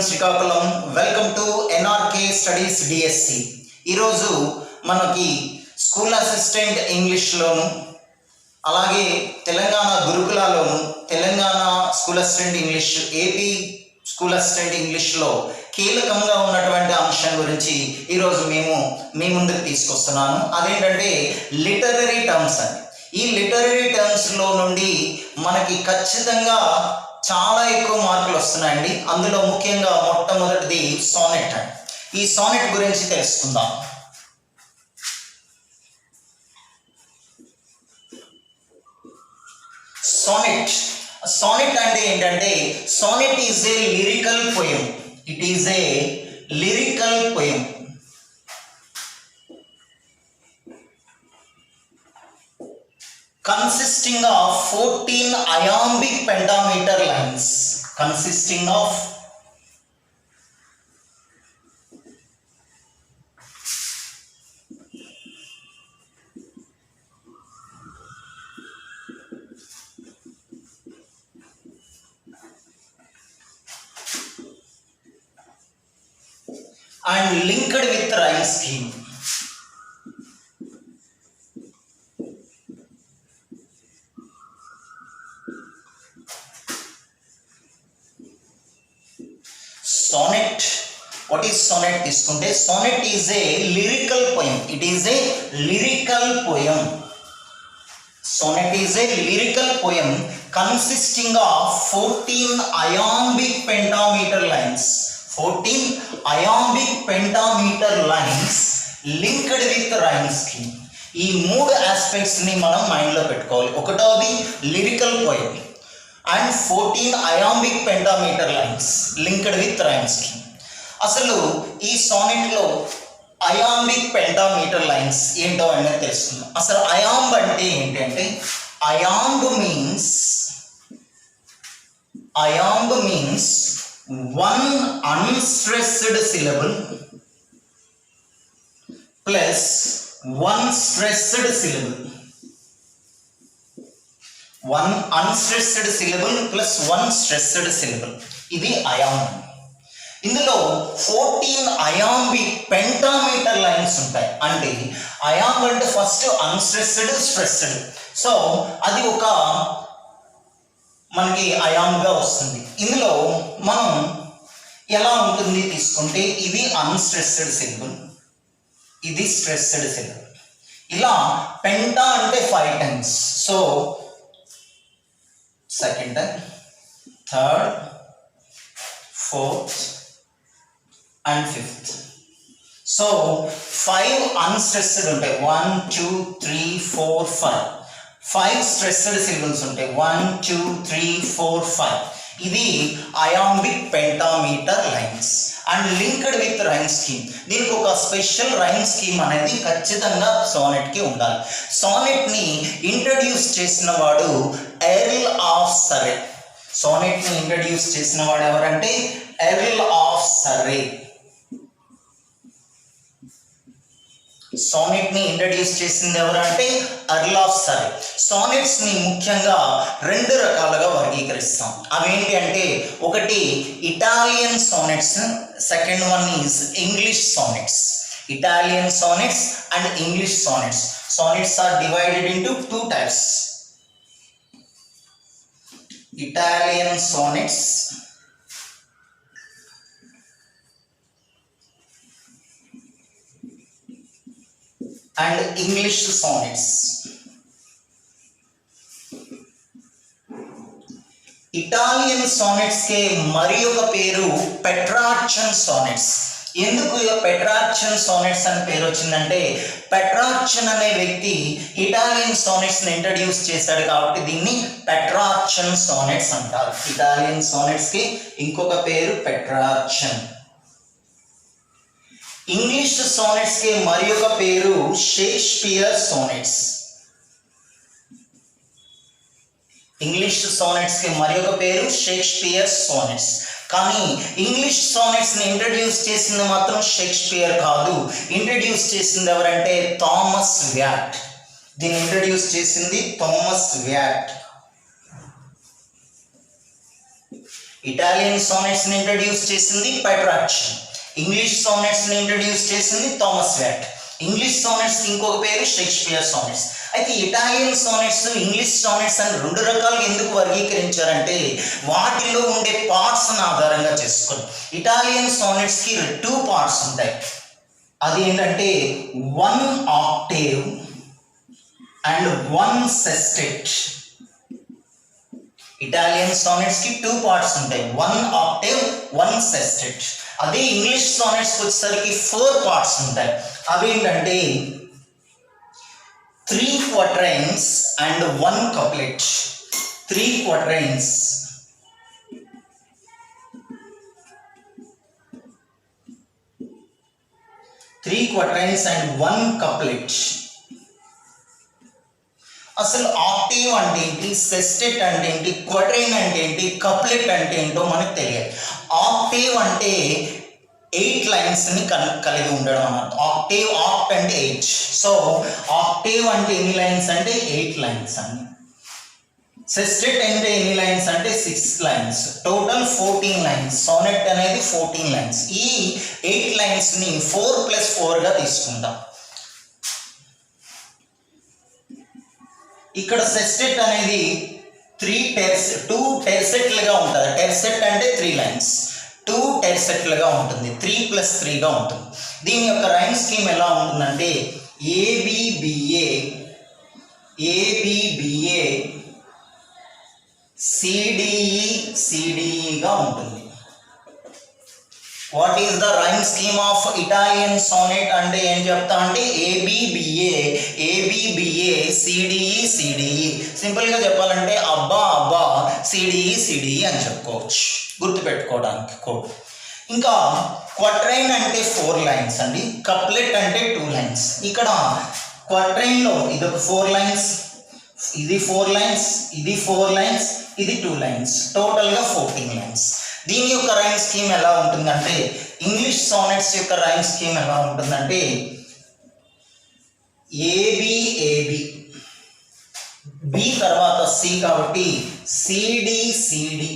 Srikakulam. Welcome to NRK studies DSC. ఈరోజు మనకి school assistant ఇంగ్లీష్లోను, అలాగే తెలంగాణ గురుకులాలోను, Telangana school assistant English, AP school assistant ఇంగ్లీష్లో కీలకంగా ఉన్నటువంటి అంశం గురించి ఈరోజు మీ ముందుకు తీసుకొస్తున్నాను. అదేంటంటే లిటరరీ టర్మ్స్ అని. ఈ లిటరరీ టర్మ్స్లో నుండి మనకి ఖచ్చితంగా చాలా ఎక్కువ మార్కులు వస్తున్నాయండి. అందులో ముఖ్యంగా మొట్టమొదటిది సానెట్ అండి. ఈ సానెట్ గురించి తెలుసుకుందాం. సానెట్ అంటే ఏంటంటే, sonnet is a lyrical poem. It is a lyrical poem. Consisting of 14 iambic pentameter lines. Consisting of and linked with rhyme scheme. Sonnet. What is sonnet? తీసుకుంటే sonnet is a lyrical poem. It is a lyrical poem. Sonnet is a lyrical poem consisting of 14 iambic pentameter lines. 14 iambic pentameter lines linked with rhyme scheme. ఈ మూడు aspects ని మనం mind లో పెట్టుకోవాలి. ఒకటోది lyrical poem and 14 iambic pentameter lines linked with rhyme scheme. అసలు ఈ sonnet లో iambic pentameter lines ఏంటో అనేది తెలుసుకుందాం. అసలు iamb అంటే ఏంటంటే, iamb means one unstressed syllable plus one stressed syllable. One unstressed syllable plus one stressed syllable. ఇది iamb. ఇందులో 14 iambic pentameter lines ఉంటాయి. అంటే iamb అంటే ఫస్ట్ అన్స్ట్రెస్డ్, స్ట్రెస్డ్. సో అది ఒక మనకి iamb గా వస్తుంది. ఇందులో మనం ఎలా ఉంటుంది తీసుకుంటే, ఇది అన్స్ట్రెస్డ్ సిలబుల్, ఇది స్ట్రెస్డ్ సిలబుల్. ఇలా పెంటా అంటే 5 times. So second time, third, fourth and fifth. So 5 unstressed ఉంటాయి. 1 2 3 4 5. 5 స్ట్రెస్డ్ సిలబుల్స్ ఉంటాయి. 1 2 3 4 5. ఇది iambic pentameter lines and linked with rhyme scheme. దీనికి ఒక స్పెషల్ రైమ్ స్కీమ్ అనేది ఖచ్చితంగా సానెట్ కి ఉండాలి. సానెట్ ని ఇంట్రడ్యూస్ చేసిన వాడు ఎర్ల్ ఆఫ్ సరే. సానెట్ ని ఇంట్రడ్యూస్ చేసిన వాడు ఎవరంటే ఎర్ల్ ఆఫ్ సరే. సానెట్ ని ఇంట్రడ్యూస్ చేసింది ఎవరంటే ఎర్ల్ ఆఫ్ సరే. సానెట్స్ ని ముఖ్యంగా 2 రకాలుగా వర్గీకరిస్తాం. అవేంటి అంటే, ఒకటి Italian sonnets, second one is English sonnets. Italian sonnets and English sonnets. Sonnets are divided into 2 types. Italian sonnets and English sonnets. Italian sonnets కే మరి ఒక పేరు పెట్రార్చన్ సానెట్స్. ఎందుకు పెట్రార్చన్ సానెట్స్ అని పేరు వచ్చిందంటే, పెట్రార్చన్ అనే వ్యక్తి ఇటాలియన్ సానెట్స్ ని ఇంట్రడ్యూస్ చేశాడు కాబట్టి దీన్ని పెట్రార్చన్ సానెట్స్ అంటారు. ఇటాలియన్ సానెట్స్ కి ఇంకొక పేరు పెట్రార్చన్. ఇంగ్లీష్ సానెట్స్ కి మరి ఒక పేరు షేక్స్పియర్ సానెట్స్. ఇంగ్లీష్ సానెట్స్ కి మరి ఒక పేరు షేక్స్పియర్ సానెట్స్. కానీ ఇంగ్లీష్ సానెట్స్ ని ఇంట్రడ్యూస్ చేసింది మాత్రం షేక్స్పియర్ కాదు. ఇంట్రడ్యూస్ చేసింది ఎవరంటే థామస్ వ్యాట్. దీన్ని ఇంట్రడ్యూస్ చేసింది థామస్ వ్యాట్. ఇటాలియన్ సోనెట్స్ని ఇంట్రడ్యూస్ చేసింది పెట్రార్చ్. ఇంగ్లీష్ సోనెట్స్ని ఇంట్రడ్యూస్ చేసింది థామస్ వ్యాట్. ఇంగ్లీష్ సోనెట్స్ ఇంకొక పేరు షేక్స్పియర్ సోనెట్స్. అయితే ఇటాలియన్ సోనెట్స్ ఇంగ్లీష్ సోనెట్స్ అని రెండు రకాలుగా ఎందుకు వర్గీకరించారంటే వాటిలో ఉండే పార్ట్స్ని ఆధారంగా చేసుకొని. ఇటాలియన్ సోనెట్స్కి 2 పార్ట్స్ ఉంటాయి. అది ఏంటంటే 1 ఆక్టేవ్ అండ్ 1 సెస్టెట్. ఇటాలియన్ సోనెట్స్కి 2 పార్ట్స్ ఉంటాయి, 1 ఆక్టేవ్ 1 సెస్టెట్. అదే ఇంగ్లీష్ సోనెట్స్కి వచ్చేసరికి 4 పార్ట్స్ ఉంటాయి. అవి ఏంటంటే 3 quatrains and 1 couplet. 3 quatrains, 3 quatrains and 1 couplet. అసలు ఆక్టేవ్ అంటే ఏంటి, సెస్టెట్ అంటే ఏంటి, క్వాడ్రైన్ అంటే ఏంటి, కప్లెట్ అంటే ఏంటో మనకు తెలియాలి. ఆక్టేవ్ అంటే 8 లైన్స్ని కలిగి ఉండడం అన్నమాట. ఆక్టేవ్, ఆక్ట్ అంటే 8. సో ఆక్టేవ్ అంటే ఎన్ని లైన్స్ అంటే 8 లైన్స్ అండి. సెస్టెట్ అంటే ఎన్ని లైన్స్ అంటే 6 లైన్స్. Total 14 lines. సోనెట్ అనేది 14 లైన్స్. ఈ 8 లైన్స్ని 4+4గా తీసుకుంటాం. ఇక్కడ సెస్టెట్ అనేది 2 టెర్సెట్లుగా ఉంటుంది. టెర్సెట్ అంటే 3 లైన్స్, 2 టెర్సెట్లుగా ఉంటుంది, 3+3గా ఉంటుంది. దీని యొక్క రైమ్ స్కీమ్ ఎలా ఉంటుందంటే ఏబిబిఏ, ఏబిబిఏ, సిడిఈ, సిడిఈగా ఉంటుంది. What is the rhyme scheme of Italian Sonet అంటే ఏం చెప్తా అంటే ఏబిబిఏ, ఏబిబిఏ, సిడిఈ, సిడిఈ. సింపుల్గా చెప్పాలంటే అబ్బా అబ్బా సిడిఈ, సిడిఈ అని చెప్పుకోవచ్చు గుర్తుపెట్టుకోవడానికి కోడ్. ఇంకా క్వాట్రైన్ అంటే 4 లైన్స్ అండి. కప్లెట్ అంటే 2 లైన్స్. ఇక్కడ క్వాట్రైన్లో ఇదొక 4 లైన్స్, ఇది 4 లైన్స్, ఇది 4 లైన్స్, ఇది 2 లైన్స్, టోటల్గా 14 లైన్స్. దీని యొక్క రైమ్ స్కీమ్ ఎలా ఉంటుందంటే ఇంగ్లీష్ సోనెట్స్ యొక్క రైమ్ స్కీమ్ ఎలా ఉంటుందంటే ఏబి, ఏబి, బి తర్వాత సి కాబట్టి CD, CD,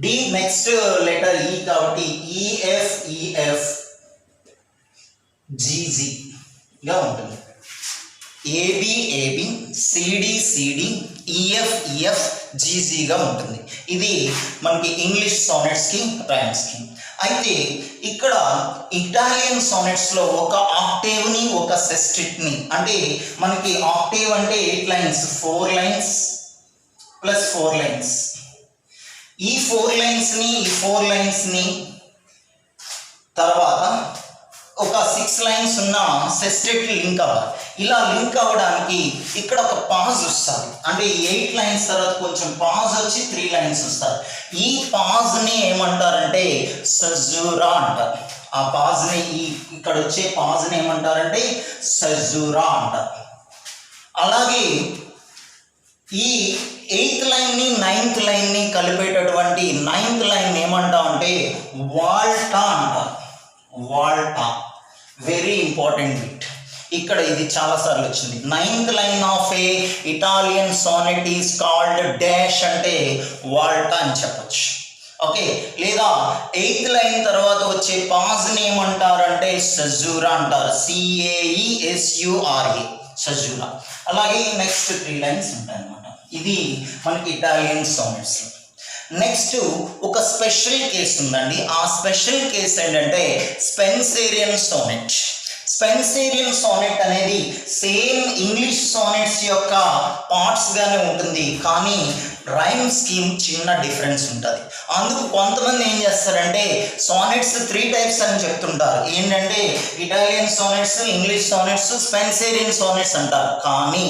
D next letter E కాబట్టి ఈఎఫ్, ఈఎఫ్, జీజీగా ఉంటుంది. AB, AB, CD, CD, EF, EF, జీజీగా ఉంటుంది. ఇది మనకి ఇంగ్లీష్ సోనెట్స్కి రైమ్ స్కీమ్. అయితే ఇక్కడ ఇటాలియన్ సోనెట్స్లో ఒక ఆక్టేవ్ని ఒక సెస్టెట్ని, అంటే మనకి ఆక్టేవ్ అంటే 8 లైన్స్, 4 లైన్స్ ప్లస్ 4 లైన్స్. ఈ 4 లైన్స్ని, ఈ 4 లైన్స్ని తర్వాత ఒక 6 లైన్స్ ఉన్న సెస్టెట్ లింక్ అవ్వాలి. ఇలా లింక్ అవ్వడానికి ఇక్కడ ఒక పాజ్ వస్తుంది. అంటే 8 లైన్స్ తర్వాత కొంచెం పాజ్ వచ్చి 3 లైన్స్ వస్తుంది. ఈ పాజ్ని ఏమంటారంటే సజూరా అంటారు. ఆ పాజ్ని ఇక్కడ వచ్చే పాజ్ని ఏమంటారంటే సజూరా అంటారు. అలాగే ఈ 8th లైన్ని 9th లైన్ని కలిపేటటువంటి 9th లైన్ ఏమంటామంటే వాల్టా అంటారు. WALTA very important bit. ఇక్కడ ఇది చాలాసార్లు వచ్చింది. 9th line of A Italian Sonet is called dash అంటే వాల్టా అని చెప్పచ్చు. ఓకే, లేదా 8th లైన్ తర్వాత వచ్చే పాజ్ని ఏమంటారంటే సజూరా అంటారు. CAESURA, సజూరా. అలాగే నెక్స్ట్ 3 లైన్స్ ఉంటాయి అన్నమాట. ఇది మనకి ఇటాలియన్ సోనెట్స్. నెక్స్ట్ ఒక స్పెషల్ కేసు ఉందండి. ఆ స్పెషల్ కేసు ఏంటంటే స్పెన్సేరియన్ సోనెట్. స్పెన్సేరియన్ సోనెట్ అనేది సేమ్ ఇంగ్లీష్ సోనెట్స్ యొక్క పార్ట్స్గానే ఉంటుంది, కానీ రైమ్ స్కీమ్ చిన్న డిఫరెన్స్ ఉంటుంది. అందుకు కొంతమంది ఏం చేస్తారంటే సోనెట్స్ 3 టైప్స్ అని చెప్తుంటారు. ఏంటంటే ఇటాలియన్ సోనెట్స్, ఇంగ్లీష్ సోనెట్స్, స్పెన్సేరియన్ సోనెట్స్ అంటారు. కానీ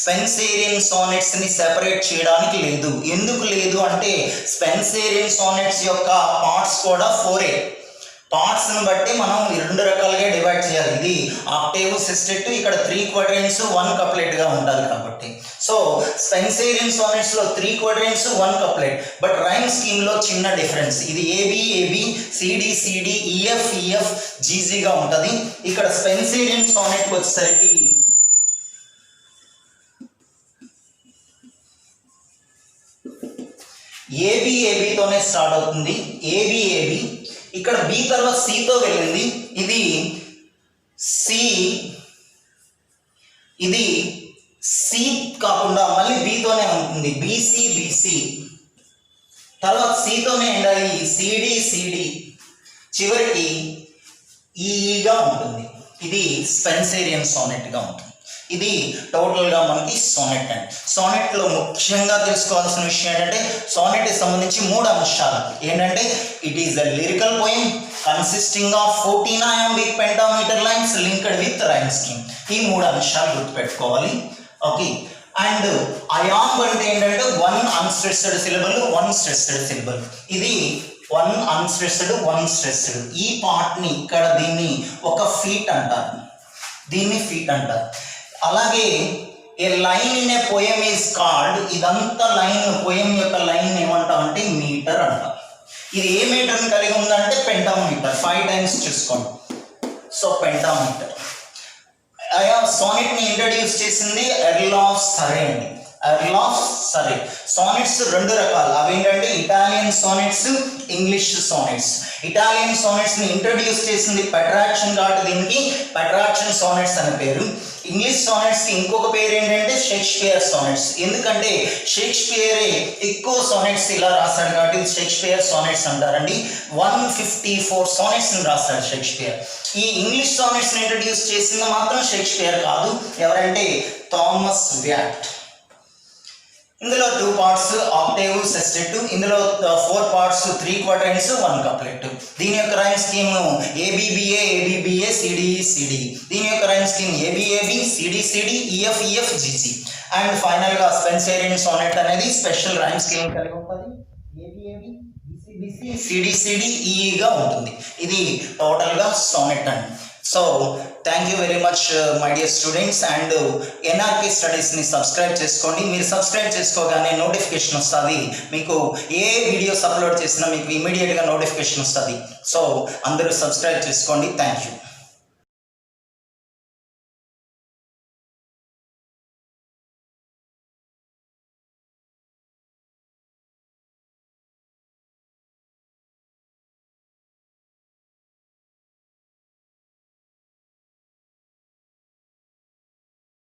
స్పెన్సేరియన్ సోనెట్స్ని సెపరేట్ చేయడానికి లేదు. ఎందుకు లేదు అంటే స్పెన్సేరియన్ సోనెట్స్ యొక్క పార్ట్స్ కూడా 4. పార్ట్స్ని బట్టి మనం 2 రకాలుగా డివైడ్ చేయాలి. ఇది ఆక్టేవ్, సెస్టెట్, ఇక్కడ 3 క్వాడ్రైన్స్ 1 కప్లెట్గా ఉండాలి కాబట్టి. సో స్పెన్సేరియన్ సోనెట్స్లో 3 క్వాడ్రైన్స్ 1 కప్లెట్, బట్ రైమ్ స్కీమ్లో చిన్న డిఫరెన్స్. ఇది AB, AB, CD, CD, EF, EF, జీజీగా ఉంటుంది. ఇక్కడ స్పెన్సేరియన్ సోనెట్కి వచ్చేసరికి ఏబితోనే స్టార్ట్ అవుతుంది. ఏబి ఇక్కడ బి తర్వాత సితో వెళ్ళింది. ఇది సి, ఇది సి కాకుండా మళ్ళీ బితోనే ఉంటుంది. బిసి తర్వాత సితోనే ఉండాలి. సిడి చివరికి ఈగా ఉంటుంది. ఇది స్పెన్సేరియన్ సోనెట్గా ఉంటుంది. ఇది టోటల్గా మనకి సోనెట్ అండి. సోనెట్లో ముఖ్యంగా తెలుసుకోవాల్సిన విషయం ఏంటంటే సోనెట్కి సంబంధించి 3 అంశాలు ఏంటంటే it is the lyrical poem consisting of 14 iambic pentameter lines linked with rhyme scheme. ఈ 3 అంశాలు గుర్తుపెట్టుకోవాలి. ఓకే. అండ్ అయాంబ్ అంటే ఏంటంటే 1 అన్స్ట్రెస్డ్ సిలబుల్ 1 స్ట్రెస్డ్ సిలబుల్. ఇది 1 అన్స్ట్రెస్డ్ 1 స్ట్రెస్డ్. ఈ పార్ట్ని ఇక్కడ దీన్ని ఒక ఫీట్ అంటారు. దీన్ని ఫీట్ అంటారు. అలాగే a line in a poem is called, ఇదంతా లైన్ పోయం యొక్క లైన్ ఏమంటామంటే మీటర్ అంటాం. ఇది ఏ మీటర్ని కలిగి ఉందంటే పెంటామీటర్. 5 టైమ్స్ చూసుకోండి. So pentameter. సోనెట్ని ఇంట్రడ్యూస్ చేసింది ఎర్ల్ ఆఫ్ సరే అండి. ఎర్ల్ ఆఫ్ సరే. సోనెట్స్ 2 రకాలు. అవి ఏంటంటే ఇటాలియన్ సోనెట్స్, ఇంగ్లీష్ సోనెట్స్. ఇటాలియన్ సోనెట్స్ని ఇంట్రడ్యూస్ చేసింది పెట్రాక్షన్ కాబట్టి దీనికి పెట్రాక్షన్ సోనెట్స్ అనే పేరు. ఇంగ్లీష్ సోనెట్స్కి ఇంకొక పేరు ఏంటంటే షేక్స్పియర్ సోనెట్స్. ఎందుకంటే షేక్స్పియరే ఎక్కువ సోనెట్స్ ఇలా రాస్తాడు కాబట్టి షేక్స్పియర్ సోనెట్స్ అంటారండి. 154 సోనెట్స్ని రాస్తాడు షేక్స్పియర్. ఈ ఇంగ్లీష్ సోనెట్స్ని ఇంట్రడ్యూస్ చేసింది మాత్రం షేక్స్పియర్ కాదు. ఎవరంటే థామస్ వ్యాట్. ఇందులో 2 పార్ట్స్ ఆక్టేవ్, సెస్టెట్. ఇందులో 4 పార్ట్స్ 3 క్వాడ్రంట్స్ 1 కప్లెట్. దీని యొక్క రైమ్ స్కీమ్ ఏబిబిఏ సిడి. దీని యొక్క rhyme scheme ABAB CD EF GG. And ఫైనల్గా స్పెన్సేరియన్ సోనెట్ అనేది స్పెషల్ రైమ్ స్కీమ్ కలిగి ఉంటుంది. ఏబిఏబి సిడి ఈగా ఉంటుంది. ఇది టోటల్గా సోనెట్ అండి. So thank you very much my dear students. And NRK స్టడీస్ని సబ్స్క్రైబ్ చేసుకోండి. మీరు సబ్స్క్రైబ్ చేసుకోగానే నోటిఫికేషన్ వస్తుంది. మీకు ఏ వీడియోస్ అప్లోడ్ చేసినా మీకు ఇమీడియట్గా నోటిఫికేషన్ వస్తుంది. సో అందరూ సబ్స్క్రైబ్ చేసుకోండి. Thank you.